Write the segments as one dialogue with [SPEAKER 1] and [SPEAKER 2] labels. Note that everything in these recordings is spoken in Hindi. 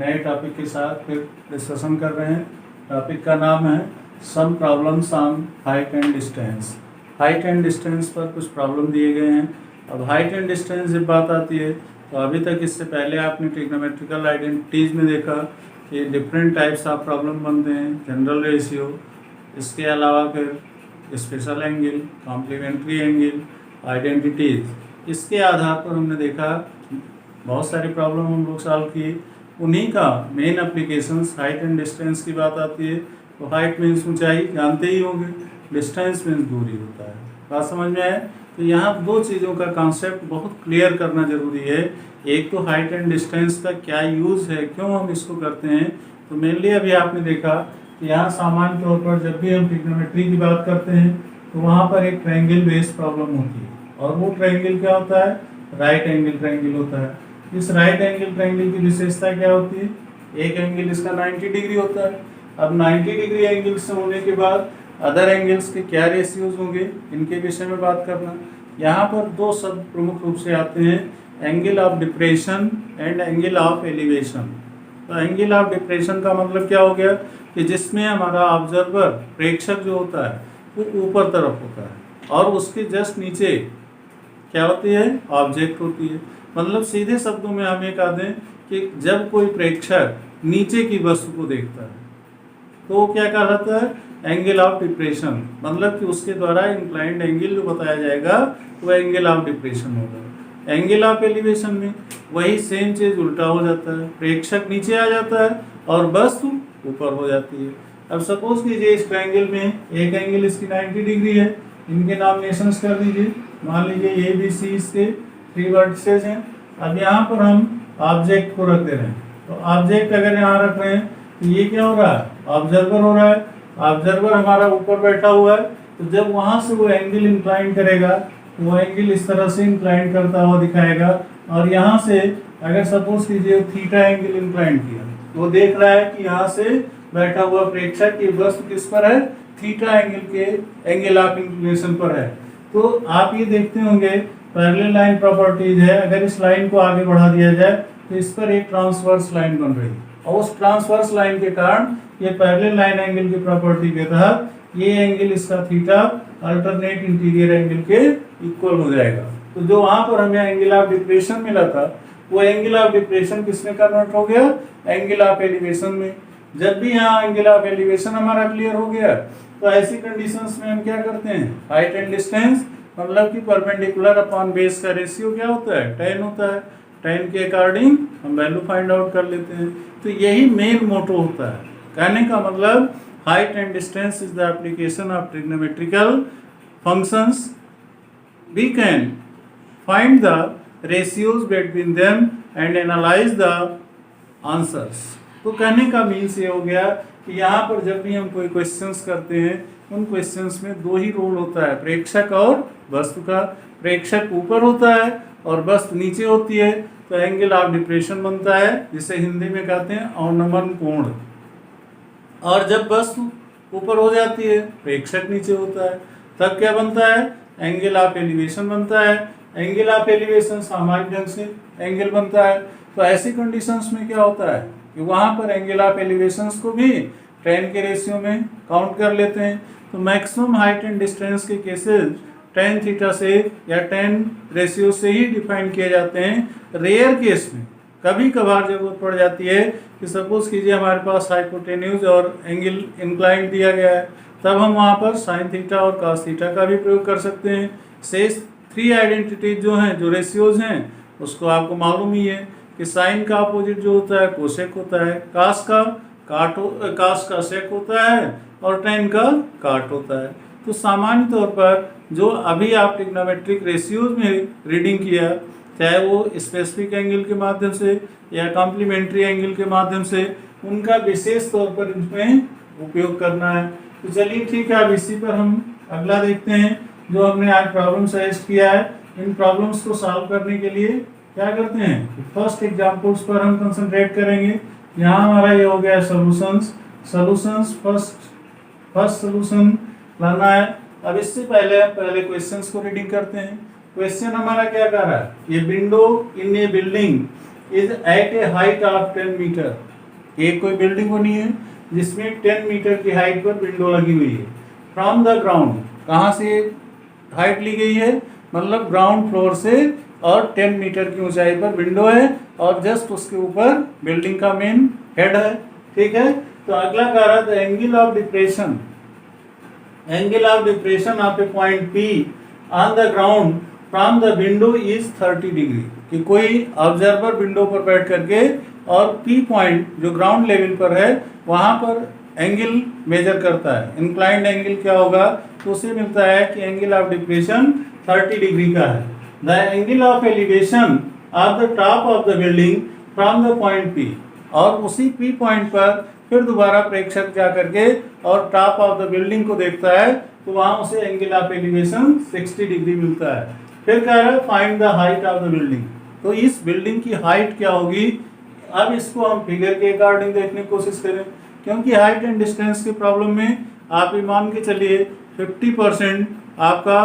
[SPEAKER 1] नए टॉपिक के साथ फिर डिस्कशन कर रहे हैं। टॉपिक का नाम है some problems on height and distance. Height and distance पर कुछ प्रॉब्लम दिए गए हैं। अब हाइट एंड डिस्टेंस जब बात आती है तो अभी तक इससे पहले आपने ट्रिग्नोमेट्रिकल आइडेंटिटीज़ में देखा कि डिफरेंट टाइप्स ऑफ प्रॉब्लम बनते हैं। जनरल रेशियो, इसके अलावा फिर special angle, complementary angle, identities. इसके आधार पर हमने देखा बहुत सारी प्रॉब्लम हम लोग सॉल्व किए। उन्हीं का main applications height and distance की बात आती है तो हाइट मीन्स ऊंचाई, जानते ही होंगे। डिस्टेंस मीन्स दूरी होता है। बात समझ में आए? तो यहाँ दो चीज़ों का कॉन्सेप्ट बहुत क्लियर करना जरूरी है। एक तो हाइट एंड डिस्टेंस का क्या यूज़ है, क्यों हम इसको करते हैं। तो मेनली अभी आपने देखा कि यहाँ सामान्य तौर पर जब भी हम ट्रिग्नोमेट्री की बात करते हैं तो वहाँ पर एक ट्रायंगल बेस्ड प्रॉब्लम होती है और वो ट्रायंगल क्या होता है, राइट एंगल ट्रायंगल होता है। इस राइट एंगल ट्रायंगल की विशेषता क्या होती है, एक एंगल इसका 90 डिग्री होता है। अब 90 डिग्री एंगल से होने के बाद अदर एंगल्स के क्या रेशियोज होंगे, इनके विषय में बात करना। यहाँ पर दो शब्द प्रमुख रूप से आते हैं, angle of depression and angle of elevation. तो एंगल ऑफ डिप्रेशन का मतलब क्या हो गया कि जिसमें हमारा ऑब्जर्वर, प्रेक्षक जो होता है वो ऊपर तरफ होता है और उसके जस्ट नीचे क्या होती है, ऑब्जेक्ट होती है। मतलब सीधे शब्दों में हम ये कह दें कि जब कोई प्रेक्षक नीचे की वस्तु को देखता है तो वो क्या कहलाता है, एंगल ऑफ डिप्रेशन। मतलब कि उसके द्वारा इंक्लाइंड एंगल जो बताया जाएगा वो एंगल ऑफ डिप्रेशन होगा। एंगल ऑफ एलिवेशन में वही सेम चीज उल्टा हो जाता है, प्रेक्षक नीचे आ जाता है और वस्तु ऊपर हो जाती है। अब सपोज कीजिए इस ट्रायंगल में एक एंगल इसकी 90 डिग्री है, इनके नॉमिनेशंस कर दीजिए। मान लीजिए ए बी सी इसके 3 वर्टिसेस हैं। अब यहाँ पर हम ऑब्जेक्ट को रख दे रहे हैं। तो ऑब्जेक्ट अगर यहाँ रख रहे हैं तो ये क्या हो रहा है, ऑब्जर्वर हो रहा है। ऑब्जर्वर हमारा ऊपर बैठा हुआ है, तो जब वहाँ से वो एंगल इंक्लाइन करेगा तो वो एंगल इस तरह से इंक्लाइन करता हुआ दिखाएगा। और यहाँ से अगर सपोज कीजिए थीटा एंगल इंक्लाइन किया तो वो देख रहा है कि यहाँ से बैठा हुआ प्रेक्षक की वस्तु किस पर है, थीटा एंगल के एंगल ऑफ इंक्लिनेशन पर है। तो आप ये देखते होंगे पैरेलल लाइन प्रॉपर्टीज है, अगर इस लाइन को आगे बढ़ा दिया जाए तो इस पर एक ट्रांसवर्स लाइन बन रही है और उस ट्रांसवर्स लाइन के कारण ये पैरेलल लाइन एंगल की प्रॉपर्टी के तहत ये एंगल इसका थीटा अल्टरनेट इंटीरियर एंगल के इक्वल हो जाएगा। तो जो वहां पर हमें एंगल ऑफ डिप्रेशन मिला था वो एंगल ऑफ डिप्रेशन किसमें कन्वर्ट हो गया, एंगल ऑफ एलिवेशन में। जब भी यहाँ एंगल ऑफ एलिवेशन हमारा क्लियर हो गया तो ऐसी कंडीशंस में हम क्या करते हैं, हाइट एंड डिस्टेंस मतलब कि परपेंडिकुलर अपॉन बेस का रेशियो क्या होता है, 10 होता है। 10 के अकॉर्डिंग हम वैल्यू फाइंड आउट कर लेते हैं। तो यही मेन मोटो होता है। कहने का मतलब height and distance is the application of trigonometrical functions. We can find the ratios between them and analyse the answers. तो कहने का मीन्स ये हो गया कि यहाँ पर जब भी हम कोई क्वेश्चंस करते हैं उन क्वेश्चंस में दो ही रोल होता है, प्रेक्षक और वस्तु का। प्रेक्षक ऊपर होता है और वस्तु नीचे होती है तो एंगल ऑफ डिप्रेशन बनता है, जिसे हिंदी में कहते हैं अवनमन कोण। और जब वस्तु ऊपर हो जाती है, प्रेक्षक नीचे होता है, तब क्या बनता है, एंगल ऑफ एलिवेशन बनता है। एंगल ऑफ एलिवेशन सामान्य ढंग से एंगल बनता है। तो ऐसी कंडीशंस में क्या होता है कि वहाँ पर एंगल ऑफ एलिवेशंस को भी 10 के रेशियो में काउंट कर लेते हैं। तो मैक्सिमम हाइट एंड डिस्टेंस के केसेस 10 थीटा से या 10 रेशियो से ही डिफाइन किए जाते हैं। रेयर केस में कभी कभार जरूरत पड़ जाती है कि सपोज कीजिए हमारे पास हाइपोटेन्यूज और एंगल इंक्लाइन दिया गया है, तब हम वहाँ पर साइन थीटा और कॉस थीटा का भी प्रयोग कर सकते हैं। शेष 3 आइडेंटिटीज जो हैं, जो रेशियोज हैं, उसको आपको मालूम ही है कि साइन का अपोजिट जो होता है कोसेक होता है, कास का सेक होता है और टेन का काट होता है। तो सामान्य तौर पर जो अभी आप ट्रिग्नोमेट्रिक रेशियोज में रीडिंग किया, चाहे वो स्पेसिफिक एंगल के माध्यम से या कॉम्प्लीमेंट्री एंगल के माध्यम से, उनका विशेष तौर पर इसमें उपयोग करना है। तो चलिए ठीक है, अब इसी पर हम अगला देखते हैं जो हमने आज प्रॉब्लम सजेस्ट किया है। इन प्रॉब्लम्स को सॉल्व करने के लिए क्या करते हैं, फर्स्ट एग्जाम्पल्स पर हम कंसंट्रेट करेंगे। यहाँ हमारा ये हो गया सॉल्यूशंस। फर्स्ट सॉल्यूशन लाना है। अब इससे पहले क्वेश्चंस को रीडिंग करते हैं। क्वेश्चन हमारा क्या कर रहा है, ये window in a building is at a height of 10 metre. एक कोई बिल्डिंग बनी है जिसमें 10 मीटर की हाइट पर विंडो लगी हुई है। फ्रॉम द ग्राउंड, कहाँ से हाइट ली गई है, मतलब ग्राउंड फ्लोर से, और 10 मीटर की ऊंचाई पर विंडो है और जस्ट उसके ऊपर बिल्डिंग का मेन हेड है। ठीक है, तो अगला कह रहा था angle of depression, angle of depression of A point P on the ground from the window is 30 degree. कि कोई ऑब्जर्वर विंडो पर बैठ करके और पी पॉइंट जो ग्राउंड लेवल पर है वहां पर एंगल मेजर करता है। इंक्लाइंड एंगल क्या होगा, तो उसे मिलता है कि एंगल ऑफ डिप्रेशन 30 डिग्री का है। The angle of elevation of the top of the building from the point P, और उसी पी पॉइंट पर फिर दोबारा प्रेक्षक जा करके और टॉप ऑफ द बिल्डिंग को देखता है तो वहां उसे एंगल ऑफ एलिवेशन 60 डिग्री मिलता है। फिर कह रहा है find the height of the building, तो इस बिल्डिंग की हाइट क्या होगी। अब इसको हम फिगर के अकॉर्डिंग देखने की कोशिश करें, क्योंकि हाइट एंड डिस्टेंस की प्रॉब्लम में आप ये मान के चलिए 50% आपका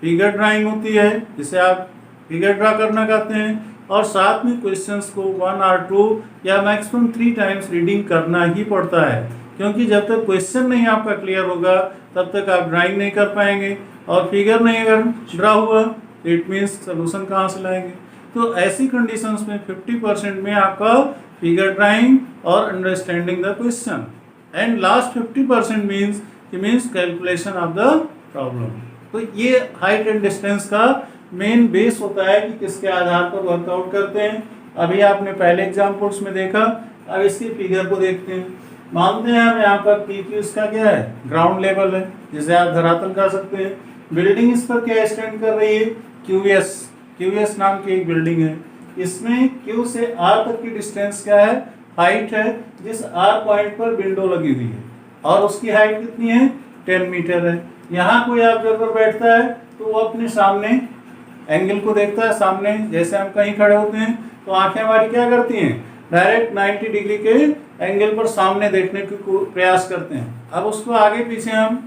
[SPEAKER 1] फिगर ड्राइंग होती है, जिसे आप फिगर ड्रा करना कहते हैं, और साथ में क्वेश्चंस को 1 और 2 या मैक्सिमम 3 टाइम्स रीडिंग करना ही पड़ता है, क्योंकि जब तक क्वेश्चन नहीं आपका क्लियर होगा तब तक आप ड्राइंग नहीं कर पाएंगे, और फिगर नहीं अगर ड्रा हुआ तो इट मीन्स सोल्यूशन कहाँ से लाएंगे। तो ऐसी कंडीशंस में 50% में आपका फिगर ड्राइंग और understanding the question, and last 50% means calculation of the problem. तो ये हाइट एंड डिस्टेंस का मेन बेस होता है कि किसके आधार पर वर्कआउट करते हैं। अभी आपने पहले एग्जाम्पल्स में देखा, अब इसकी फिगर को देखते हैं। मानते हैं हम यहाँ पर पी क्यू इसका क्या है, ग्राउंड लेवल है, जिसे आप धरातल कह सकते हैं। बिल्डिंग इस पर क्या स्टैंड कर रही है, क्यूएस नाम की एक बिल्डिंग है। इसमें क्यू से आर तक की डिस्टेंस क्या है, हाइट है, जिस आर पॉइंट पर विंडो लगी हुई है, और उसकी हाइट कितनी है, 10 मीटर है। यहाँ कोई ऑब्जर्वर बैठता है तो वो अपने सामने एंगल को देखता है। सामने जैसे हम कहीं खड़े होते हैं तो आंखें हमारी क्या करती हैं, डायरेक्ट 90 डिग्री के एंगल पर सामने देखने की प्रयास करते हैं। अब उसको आगे पीछे हम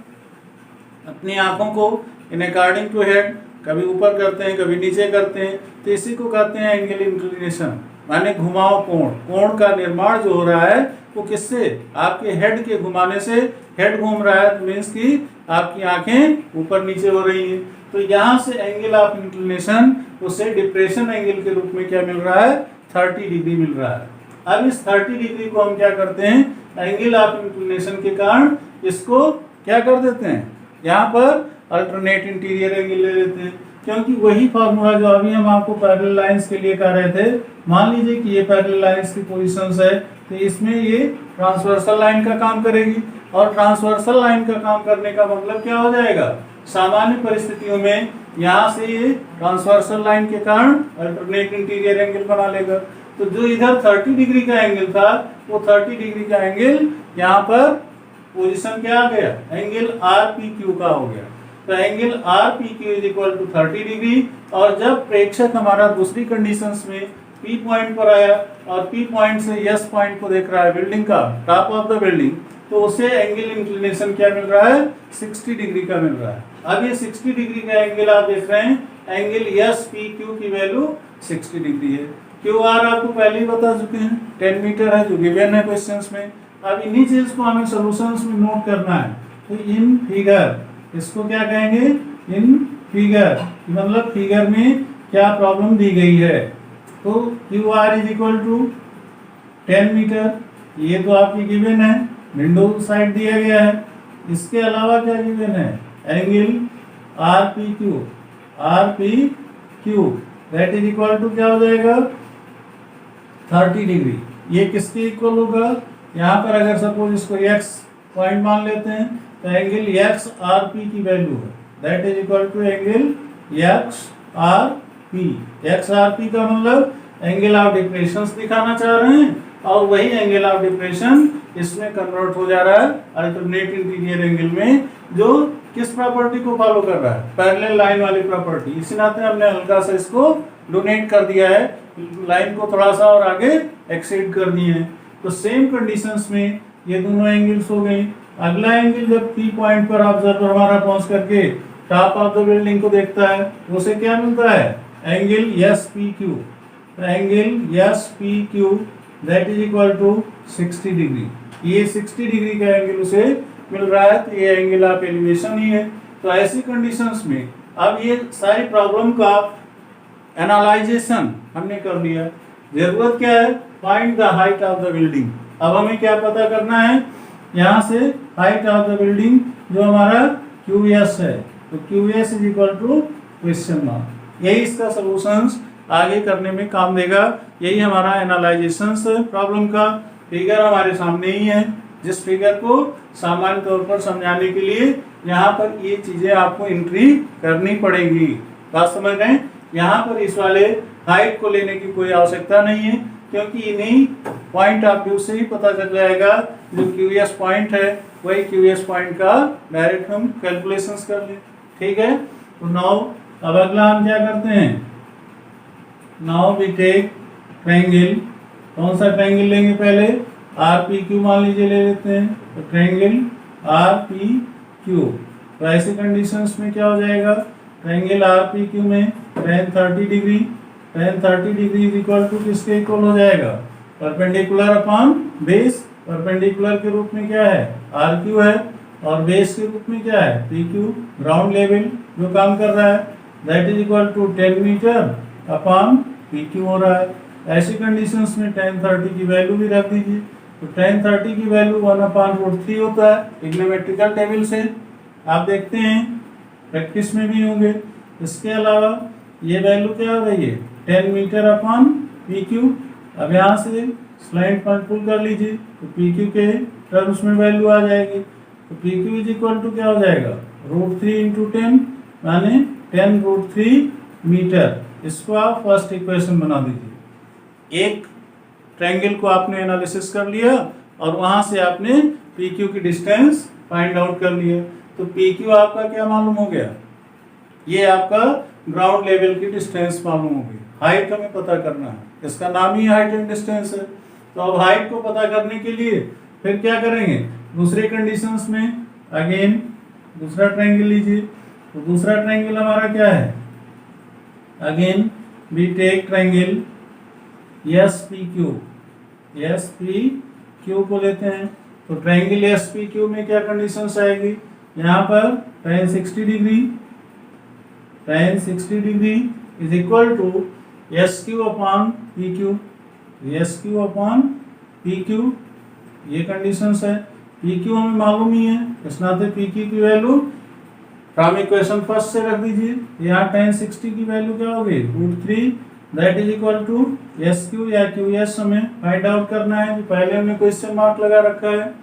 [SPEAKER 1] अपनी आंखों को इन अकॉर्डिंग टू हेड कभी ऊपर करते हैं कभी नीचे करते हैं, तो इसी को कहते हैं एंगल इंक्लिनेशन, माने घुमाव कोण। कोण का निर्माण जो हो रहा है वो किससे, आपके हेड के घुमाने से। हेड घूम रहा है मीन्स कि आपकी आंखें ऊपर नीचे हो रही हैं। तो यहाँ से एंगल ऑफ इंक्लिनेशन उसे डिप्रेशन एंगल के रूप में क्या मिल रहा है, 30 डिग्री मिल रहा है। अब इस 30 डिग्री को हम क्या करते हैं, एंगल ऑफ इंक्लिनेशन के कारण इसको क्या कर देते हैं, यहाँ पर अल्टरनेट इंटीरियर एंगल ले लेते हैं, क्योंकि वही फार्मूला जो अभी हम आपको पैरेलल लाइंस के लिए कर रहे थे। मान लीजिए कि ये पैरेलल लाइंस की पोजीशंस है, तो इसमें ये ट्रांसवर्सल लाइन का काम करेगी, और ट्रांसवर्सल लाइन का काम करने का मतलब क्या हो जाएगा, सामान्य परिस्थितियों में यहाँ से ये ट्रांसवर्सल लाइन के कारण अल्टरनेट इंटीरियर एंगल बना लेगा। तो जो इधर 30 डिग्री का एंगल था वो 30 डिग्री का एंगल यहाँ पर पोजीशन क्या आ गया, एंगल आर पी क्यू का हो गया। तो angle R P Q is equal to 30 degree. और जब प्रेक्षक हमारा दूसरी कंडीशंस में पी पॉइंट पर आया और पी पॉइंट से एस पॉइंट को देख रहा है बिल्डिंग का टॉप ऑफ द बिल्डिंग, तो उसे एंगल इंक्लिनेशन क्या मिल रहा है, 60 डिग्री का मिल रहा है। अब ये 60 डिग्री का एंगल आप देख रहे हैं, एंगल एस पी क्यू की वैल्यू 60 डिग्री है। क्यू आर आपको पहले ही बता चुके हैं 10 मीटर है, जो गिवन है क्वेश्चंस में। अब इन्हीं चीज को हमें सॉल्यूशंस में नोट करना है। तो इन फिगर, इसको क्या कहेंगे, इन फिगर, मतलब फिगर में क्या प्रॉब्लम दी गई है। तो Q R is equal to 10 metre, ये तो आपकी गिवन है, विंडो साइड दिया गया है। इसके अलावा क्या गिवन है, angle R P Q that is equal to क्या हो जाएगा, 30 डिग्री। ये किसके इक्वल होगा, यहाँ पर अगर सपोज इसको x पॉइंट मान लेते हैं तो एंगल एक्स आर पी की वैल्यू है, that is equal to angle X R P. X R P का मतलब एंगल ऑफ डिप्रेशन दिखाना चाह रहे हैं, और वही एंगल ऑफ डिप्रेशन इसमें कन्वर्ट हो जा रहा है अल्टरनेट इंटीरियर एंगल में, जो किस प्रॉपर्टी को फॉलो कर रहा है, पैरेलल लाइन वाली प्रॉपर्टी। इसी नाते हमने हल्का सा इसको डोनेट कर दिया है, लाइन को थोड़ा सा और आगे एक्सीड कर दिए हैं। तो सेम कंडीशंस में ये दोनों एंगल्स हो गई। अगला एंगल जब पी पॉइंट पर ऑब्जर्वर हमारा पहुंच करके टॉप ऑफ द बिल्डिंग को देखता है, उसे क्या मिलता है, angle S P Q. Angle S P Q that is equal to 60 degree. ये 60 डिग्री का एंगल उसे मिल रहा है, तो ये एंगल ऑफ एलिवेशन ही है। तो ऐसी कंडीशंस में अब ये सारी प्रॉब्लम का एनालाइजेशन हमने कर लिया। जरूरत क्या है? Find the height of the building. अब हमें क्या पता करना है? यहाँ से हाइट ऑफ द बिल्डिंग जो हमारा QS है, तो QS is equal to question mark. यही इसका सॉल्यूशंस आगे करने में काम देगा। यही हमारा एनालाइजेशन प्रॉब्लम का फिगर हमारे सामने ही है, जिस फिगर को सामान्य तौर पर समझाने के लिए यहाँ पर ये चीजें आपको एंट्री करनी पड़ेगी। बात समझ रहे हैं? यहाँ पर इस वाले हाइट को लेने की कोई आवश्यकता नहीं है, क्योंकि इन्हीं पॉइंट ऑफ व्यू से ही पता चल जाएगा। जो QS पॉइंट है वही QS पॉइंट का डायरेक्ट हम कैलकुलेशंस कर लें। ठीक है, तो नाउ अब अगला हम क्या करते हैं? Now we take triangle. कौन सा ट्रायंगल लेंगे? पहले RPQ मान लीजिए ले लेते हैं। तो ट्रायंगल RPQ, तो ऐसी कंडीशंस में क्या हो जाएगा? ट्रायंगल RPQ में tan 30 degree, tan 30 degree is equal to किसके इक्वल हो जाएगा? Perpendicular upon base. परपेंडिकुलर के रूप में क्या है? RQ है, और बेस के रूप में क्या है? PQ, ग्राउंड लेवल जो काम कर रहा है, that is equal to 10 metre upon PQ हो रहा है। ऐसी कंडीशंस में tan 30 की वैल्यू भी रख दीजिए। तो tan 30 की वैल्यू 1/√3 होता है ट्रिग्नोमेट्रिकल टेबल से, आप देखते हैं प्रैक्टिस में भी होंगे। इसके अलावा ये वैल्यू क्या हो रही है? 10 मीटर अपॉन PQ। अब यहाँ से स्लाइड पुल कर लीजिए, तो PQ के टर्म्स में वैल्यू आ जाएगी। तो PQ इज इक्वल टू क्या हो जाएगा? √3 इंटू 10 माने 10√3 मीटर। इसको आप फर्स्ट इक्वेशन बना दीजिए। एक ट्रायंगल को आपने एनालिसिस कर लिया और वहां से आपने PQ की डिस्टेंस फाइंड आउट कर लिया। तो PQ आपका क्या मालूम हो गया? ये आपका ग्राउंड लेवल की डिस्टेंस मालूम होगी। हाइट हमें पता करना है, इसका नाम ही हाइट एंड डिस्टेंस है। तो अब हाइट को पता करने के लिए फिर क्या करेंगे? दूसरे कंडीशंस में अगेन दूसरा ट्रायंगल लीजिए। तो दूसरा ट्रायंगल हमारा क्या है? Again we take triangle SPQ। SPQ को लेते हैं। तो ट्रायंगल SPQ में क्या कंडीशंस आएगी? यहाँ पर tan 60 degree is equal to SQ upon PQ। SQ upon PQ ये कंडीशंस है। PQ हमें मालूम ही है, इस नाते PQ की वैल्यू फ्रॉम इक्वेशन फर्स्ट से रख दीजिए। यहाँ tan 60 की वैल्यू क्या होगी? √3 that is equal to SQ या QS हमें फाइंड आउट करना है, जो पहले हमने क्वेश्चन मार्क लगा रखा है।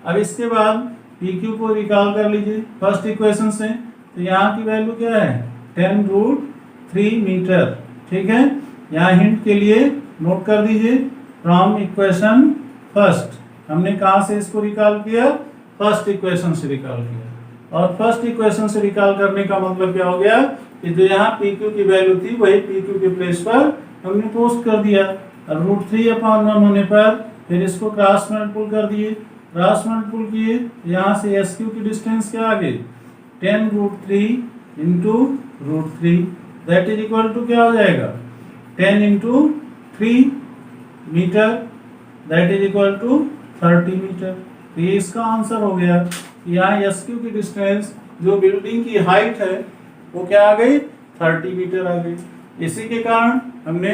[SPEAKER 1] अब इसके बाद PQ को रिकॉल कर लीजिए फर्स्ट इक्वेशन से। तो यहाँ की वैल्यू क्या है? 10√3 मीटर। ठीक है, यहाँ हिंट के लिए नोट कर दीजिए फ्रॉम इक्वेशन फर्स्ट। हमने कहाँ से इसको रिकॉल किया? फर्स्ट इक्वेशन से रिकॉल किया। और फर्स्ट इक्वेशन से रिकॉल करने का मतलब क्या हो गया? कि जो यहाँ PQ की वैल्यू थी वही PQ के प्लेस पर हमने पोस्ट कर दिया। और √3/1 होने पर फिर इसको क्रॉस मल्टीपल कर दिए। क्रॉस मल्टीपल किए, यहाँ से SQ की डिस्टेंस क्या आ गई? 10√3 into √3 that is equal to क्या हो जाएगा? 10 into 3 metre that is equal to 30 metre. तो ये इसका आंसर हो गया। यहाँ SQ की डिस्टेंस जो बिल्डिंग की हाइट है वो क्या आ गई? 30 मीटर आ गई। इसी के कारण हमने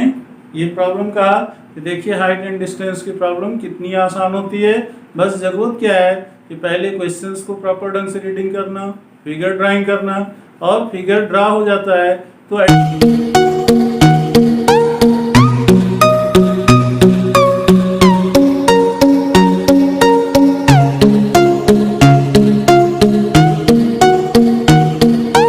[SPEAKER 1] ये प्रॉब्लम कहा कि देखिए हाइट एंड डिस्टेंस की प्रॉब्लम कितनी आसान होती है। बस जरूरत क्या है कि पहले क्वेश्चंस को प्रॉपर ढंग से रीडिंग करना, फिगर ड्राइंग करना, और फिगर ड्रा हो जाता है तो